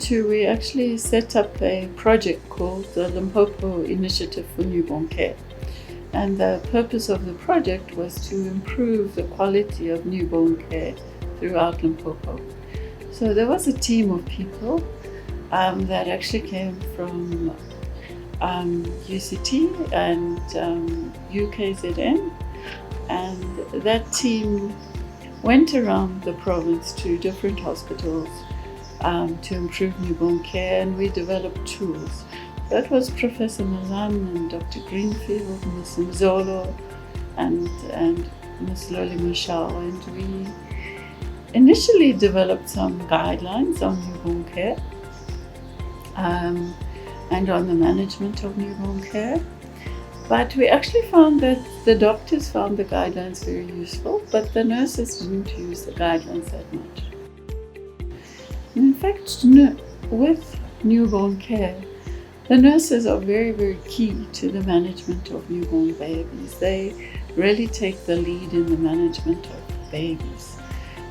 2002, we actually set up a project called the Limpopo Initiative for Newborn Care. And the purpose of the project was to improve the quality of newborn care throughout Limpopo. So there was a team of people that actually came from UCT and UKZN, and that team went around the province to different hospitals to improve newborn care, and we developed tools. That was Professor Malan and Dr. Greenfield, Ms. Mzolo and Ms. Loli Mashal, and we initially developed some guidelines on newborn care and on the management of newborn care. But we actually found that the doctors found the guidelines very useful, but the nurses didn't use the guidelines that much. In fact, with newborn care, the nurses are very, very key to the management of newborn babies. They really take the lead in the management of babies.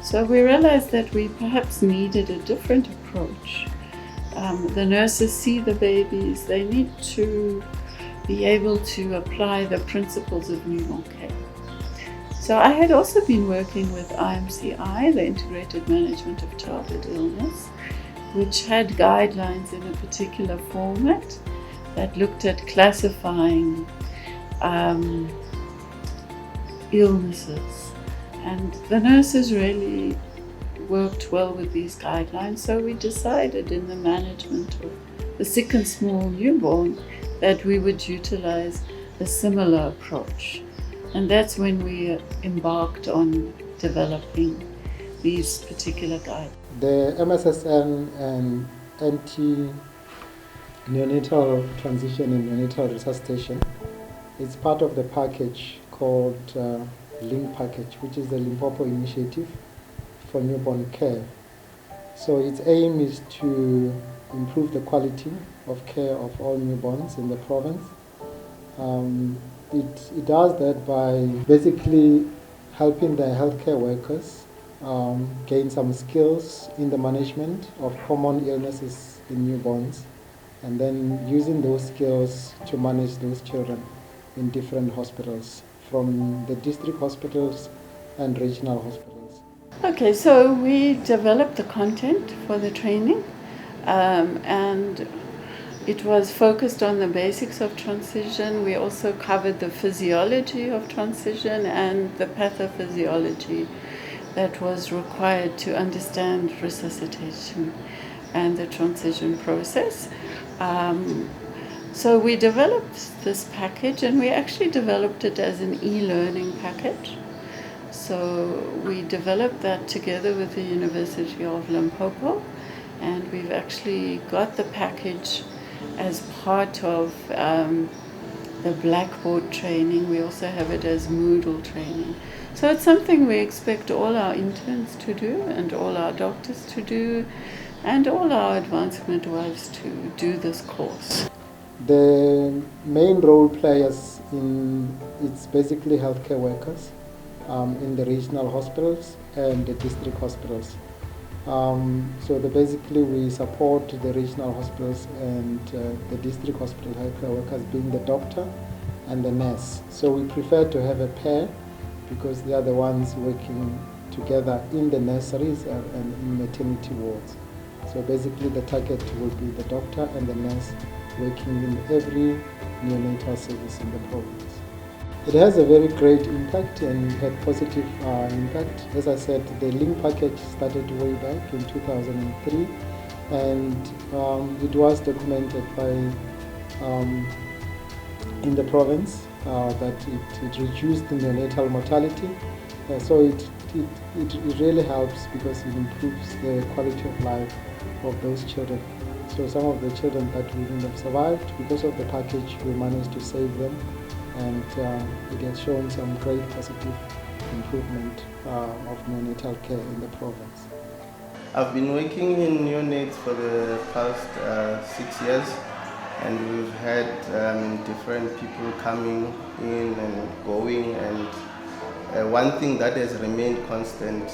So we realized that we perhaps needed a different approach. The nurses see the babies, they need to be able to apply the principles of newborn care. So I had also been working with IMCI, the Integrated Management of Childhood Illness, which had guidelines in a particular format that looked at classifying illnesses. And the nurses really worked well with these guidelines, so we decided in the management of the sick and small newborn that we would utilize a similar approach. And that's when we embarked on developing these particular guidelines. The MSSN and anti-neonatal transition and neonatal resuscitation is part of the package called LINC package, which is the Limpopo Initiative for Newborn Care. So its aim is to improve the quality of care of all newborns in the province. It does that by basically helping the healthcare workers gain some skills in the management of common illnesses in newborns, and then using those skills to manage those children in different hospitals, from the district hospitals and regional hospitals. Okay, so we developed the content for the training, and it was focused on the basics of transition. We also covered the physiology of transition and the pathophysiology that was required to understand resuscitation and the transition process. So we developed this package, and we actually developed it as an e-learning package. So we developed that together with the University of Limpopo, and we've actually got the package as part of the Blackboard training. We also have it as Moodle training. So it's something we expect all our interns to do, and all our doctors to do, and all our advanced midwives to do this course. The main role players it's basically healthcare workers in the regional hospitals and the district hospitals. So basically we support the regional hospitals and the district hospital healthcare workers, being the doctor and the nurse. So we prefer to have a pair because they are the ones working together in the nurseries and in maternity wards. So basically the target will be the doctor and the nurse working in every neonatal service in the province. It has a very great impact and had positive impact. As I said, the LINC package started way back in 2003, and it was documented in the province that it reduced the neonatal mortality. So it really helps because it improves the quality of life of those children. So some of the children that wouldn't have survived, because of the package, we managed to save them, and it has shown some great positive improvement of neonatal care in the province. I've been working in neonates for the past 6 years, and we've had different people coming in and going, and one thing that has remained constant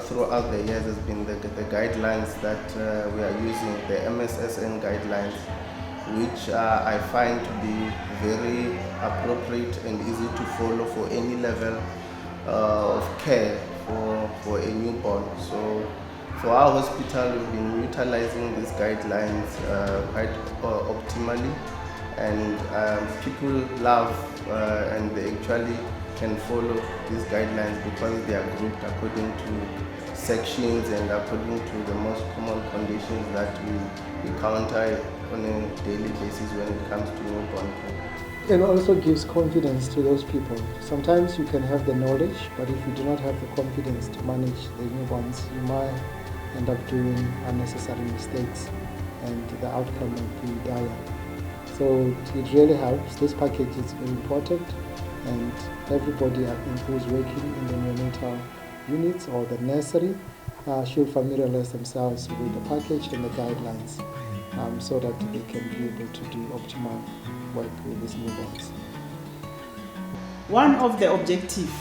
throughout the years has been the guidelines that we are using, the MSSN guidelines, which I find to be very appropriate and easy to follow for any level of care for a newborn. So for our hospital, we've been utilizing these guidelines quite optimally, and people love and they actually can follow these guidelines because they are grouped according to sections and according to the most common conditions that we encounter on a daily basis when it comes to newborn care. It also gives confidence to those people. Sometimes you can have the knowledge, but if you do not have the confidence to manage the newborns, you might end up doing unnecessary mistakes and the outcome will be dire. So it really helps. This package is very important, and everybody I think who's working in the neonatal units or the nursery should familiarize themselves with the package and the guidelines so that they can be able to do optimal work with these newborns. One of the objectives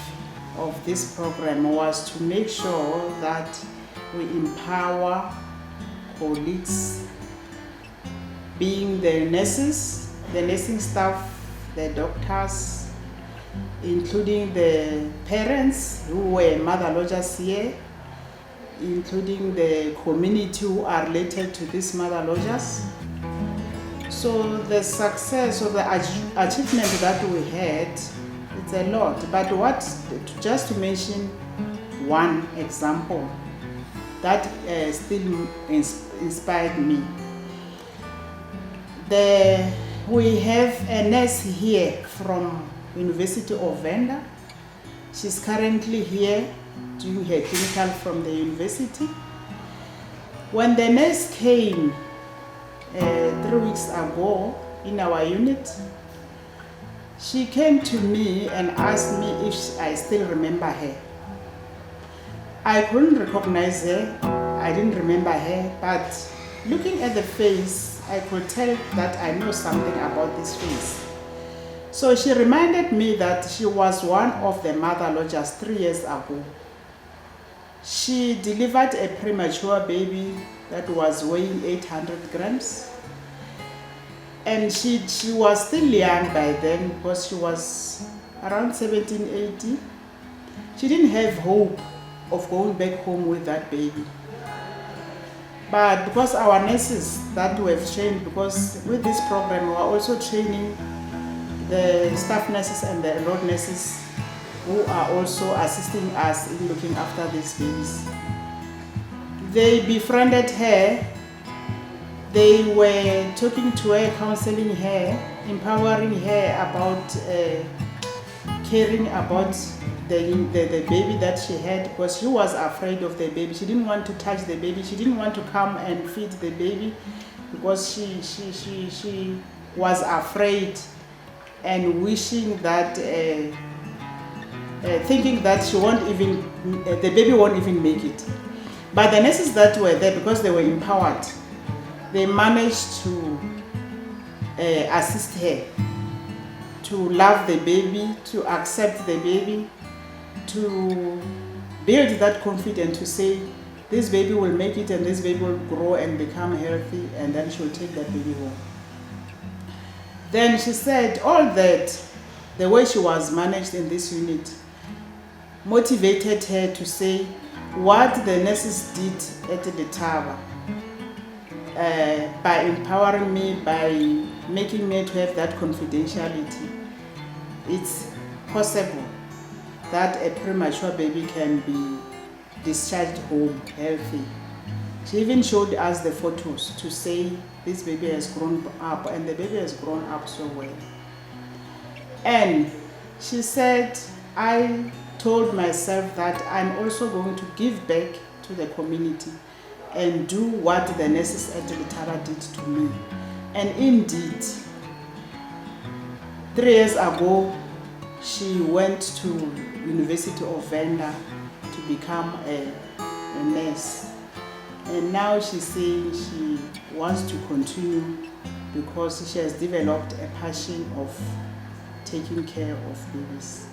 of this program was to make sure that we empower colleagues, being the nurses, the nursing staff, the doctors, including the parents who were mother lodgers here, including the community who are related to these mother lodgers. So the success or the achievement that we had, it's a lot. But just to mention one example that still inspired me. We have a nurse here from University of Venda. She's currently here doing her clinical from the university. When the nurse came 3 weeks ago in our unit, she came to me and asked me if I still remember her. I couldn't recognize her, I didn't remember her, but looking at the face, I could tell that I know something about this face. So she reminded me that she was one of the mother lodgers 3 years ago. She delivered a premature baby that was weighing 800 grams. And she was still young by then because she was around 17, 18. She didn't have hope of going back home with that baby. But because our nurses that we have trained, because with this program we are also training the staff nurses and the enrolled nurses who are also assisting us in looking after these babies. They befriended her. They were talking to her, counseling her, empowering her about caring about the baby that she had, because she was afraid of the baby. She didn't want to touch the baby. She didn't want to come and feed the baby because she was afraid and wishing that, thinking that the baby won't even make it. But the nurses that were there, because they were empowered, they managed to assist her to love the baby, to accept the baby, to build that confidence to say, this baby will make it and this baby will grow and become healthy, and then she'll take that baby home. Then she said all that, the way she was managed in this unit, motivated her to say what the nurses did at the tower. By empowering me, by making me to have that confidentiality, it's possible that a premature baby can be discharged home healthy. She even showed us the photos to say this baby has grown up, and the baby has grown up so well. And she said, I told myself that I'm also going to give back to the community and do what the nurses at Litara did to me. And indeed, 3 years ago, she went to University of Venda to become a nurse. And now she's saying she wants to continue because she has developed a passion of taking care of babies.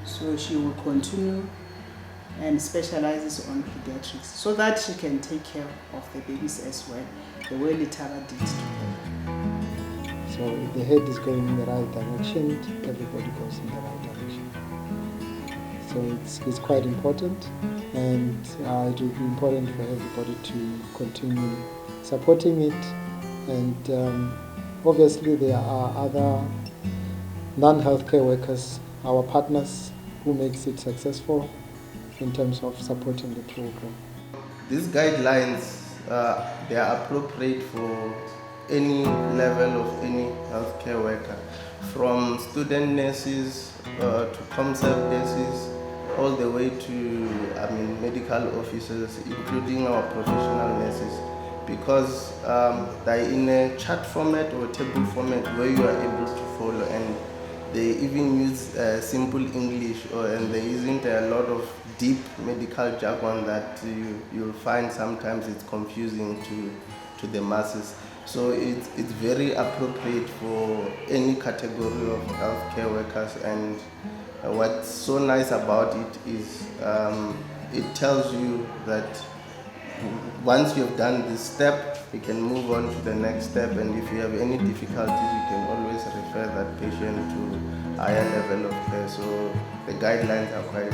So she will continue and specializes on pediatrics, so that she can take care of the babies as well, the way Litara did to her. So if the head is going in the right direction, everybody goes in the right direction. So it's quite important, and it will be important for everybody to continue supporting it. And obviously there are other non-healthcare workers, our partners, who makes it successful in terms of supporting the program. These guidelines, they are appropriate for any level of any healthcare worker, from student nurses to ComServe nurses, all the way to medical officers, including our professional nurses, because they're in a chart format or table format where you are able to follow, and they even use simple English, and there isn't a lot of deep medical jargon that you'll find sometimes it's confusing to the masses. So it's very appropriate for any category of healthcare workers, and what's so nice about it is it tells you that once you've done this step, you can move on to the next step, and if you have any difficulties, you can always refer that patient to higher level of care. So the guidelines are quite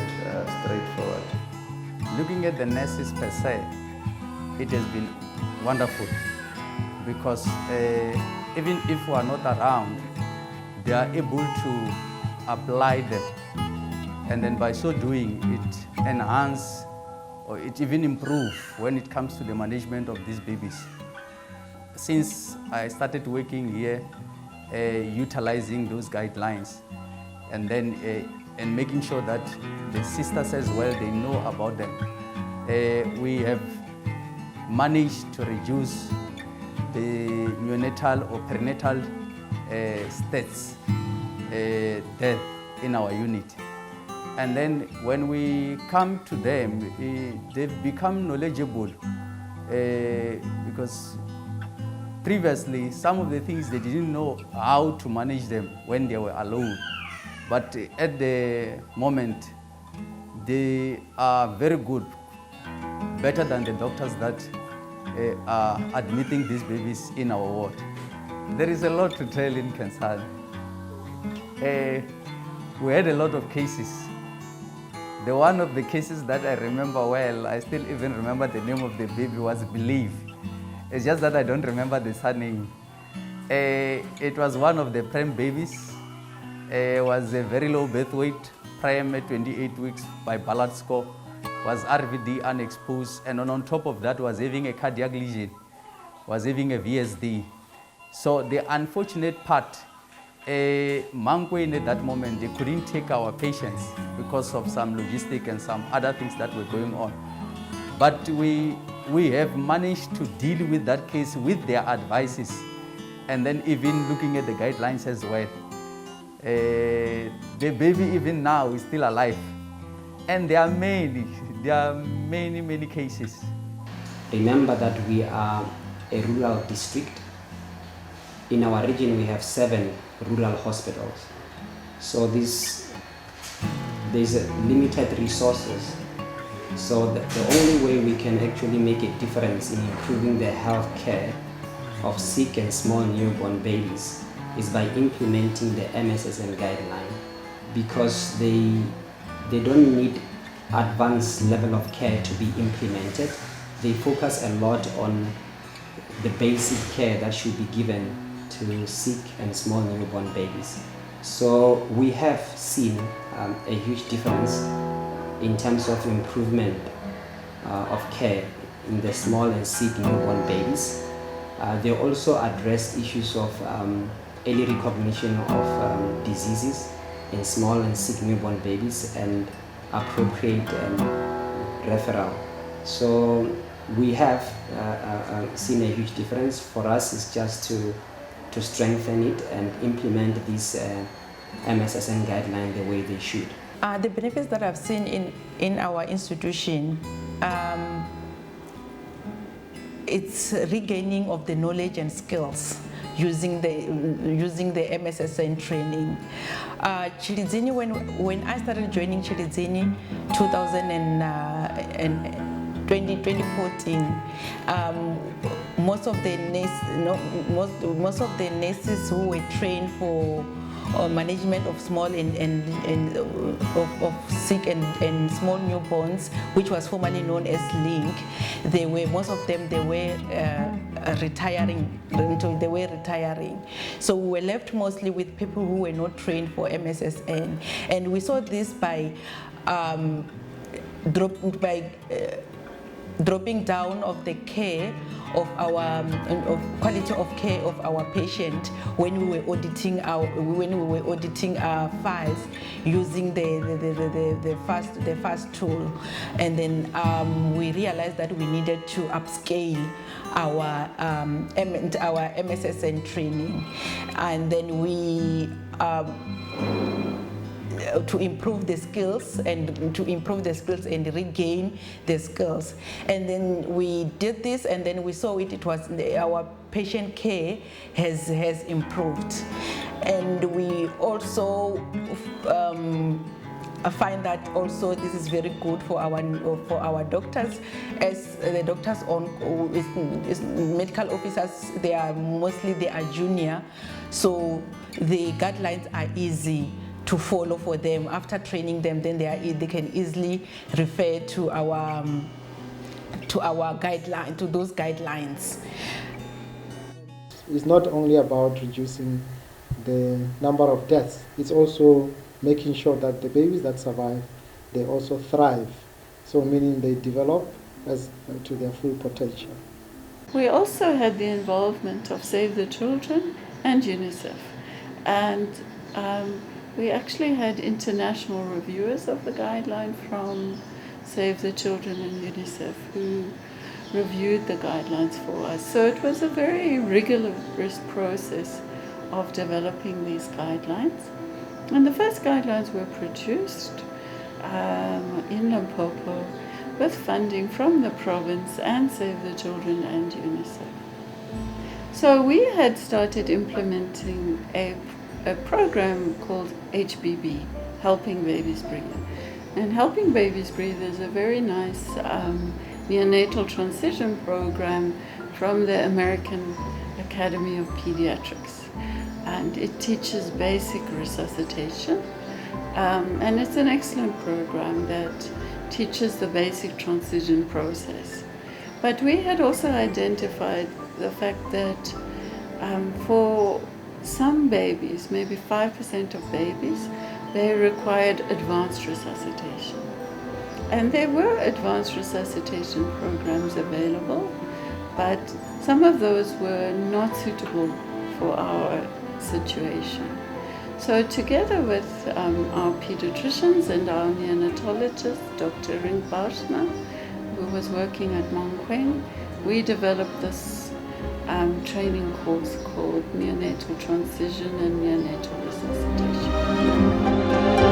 straightforward. Looking at the nurses per se, it has been wonderful, because even if we are not around, they are able to apply them, and then by so doing, it enhances or it even improves when it comes to the management of these babies. Since I started working here, utilizing those guidelines, and then and making sure that the sisters as well, they know about them, we have managed to reduce the neonatal or perinatal states death in our unit. And then when we come to them, they've become knowledgeable, because previously some of the things they didn't know how to manage them when they were alone. But at the moment, they are very good, better than the doctors that are admitting these babies in our ward. There is a lot to tell in Kensal. We had a lot of cases. The one of the cases that I remember well, I still even remember the name of the baby, was Believe. It's just that I don't remember the surname. It was one of the prem babies. It was a very low birth weight, prem at 28 weeks by Ballard score, was RVD unexposed, and on top of that was having a cardiac lesion, was having a VSD. So the unfortunate part, Mankwin at that moment, they couldn't take our patients because of some logistic and some other things that were going on. But we have managed to deal with that case with their advices, and then even looking at the guidelines as well. The baby even now is still alive, and there are many cases. Remember that we are a rural district. In our region, we have 7 rural hospitals. So there's limited resources. So the only way we can actually make a difference in improving the health care of sick and small newborn babies is by implementing the MSSN guideline, because they don't need advanced level of care to be implemented. They focus a lot on the basic care that should be given to sick and small newborn babies. So we have seen a huge difference in terms of improvement of care in the small and sick newborn babies. They also address issues of early recognition of diseases in small and sick newborn babies and appropriate referral. So we have seen a huge difference. For us, it's just to strengthen it and implement this MSSN guideline the way they should. The benefits that I've seen in our institution, it's regaining of the knowledge and skills using the MSSN training. Chilidzini, when I started joining Chilidzini 2014, most of the nurses who were trained for management of small and of sick and small newborns, which was formerly known as LINC, most of them were retiring. So we were left mostly with people who were not trained for MSSN, and we saw this by dropping down of the care of our quality of care of our patient when we were auditing our files using the FAST tool, and then we realized that we needed to upscale our MSSN training, and then we to improve the skills and regain the skills. And then we did this, and then we saw it was our patient care has improved. And we also I find that also this is very good for our doctors, as the doctors is medical officers, they are junior, so the guidelines are easy to follow for them. After training them, then they can easily refer to our those guidelines. It's not only about reducing the number of deaths, it's also making sure that the babies that survive, they also thrive. So meaning they develop to their full potential. We also had the involvement of Save the Children and UNICEF. And we actually had international reviewers of the guideline from Save the Children and UNICEF who reviewed the guidelines for us. So it was a very rigorous process of developing these guidelines. And the first guidelines were produced in Limpopo with funding from the province and Save the Children and UNICEF. So we had started implementing a program called HBB, Helping Babies Breathe. And Helping Babies Breathe is a very nice neonatal transition program from the American Academy of Pediatrics. And it teaches basic resuscitation. And it's an excellent program that teaches the basic transition process. But we had also identified the fact that for some babies, maybe 5% of babies, they required advanced resuscitation. And there were advanced resuscitation programs available, but some of those were not suitable for our situation. So together with our pediatricians and our neonatologist, Dr. LINC, who was working at Mongkweng, we developed this training course called Neonatal Transition and Neonatal Resuscitation.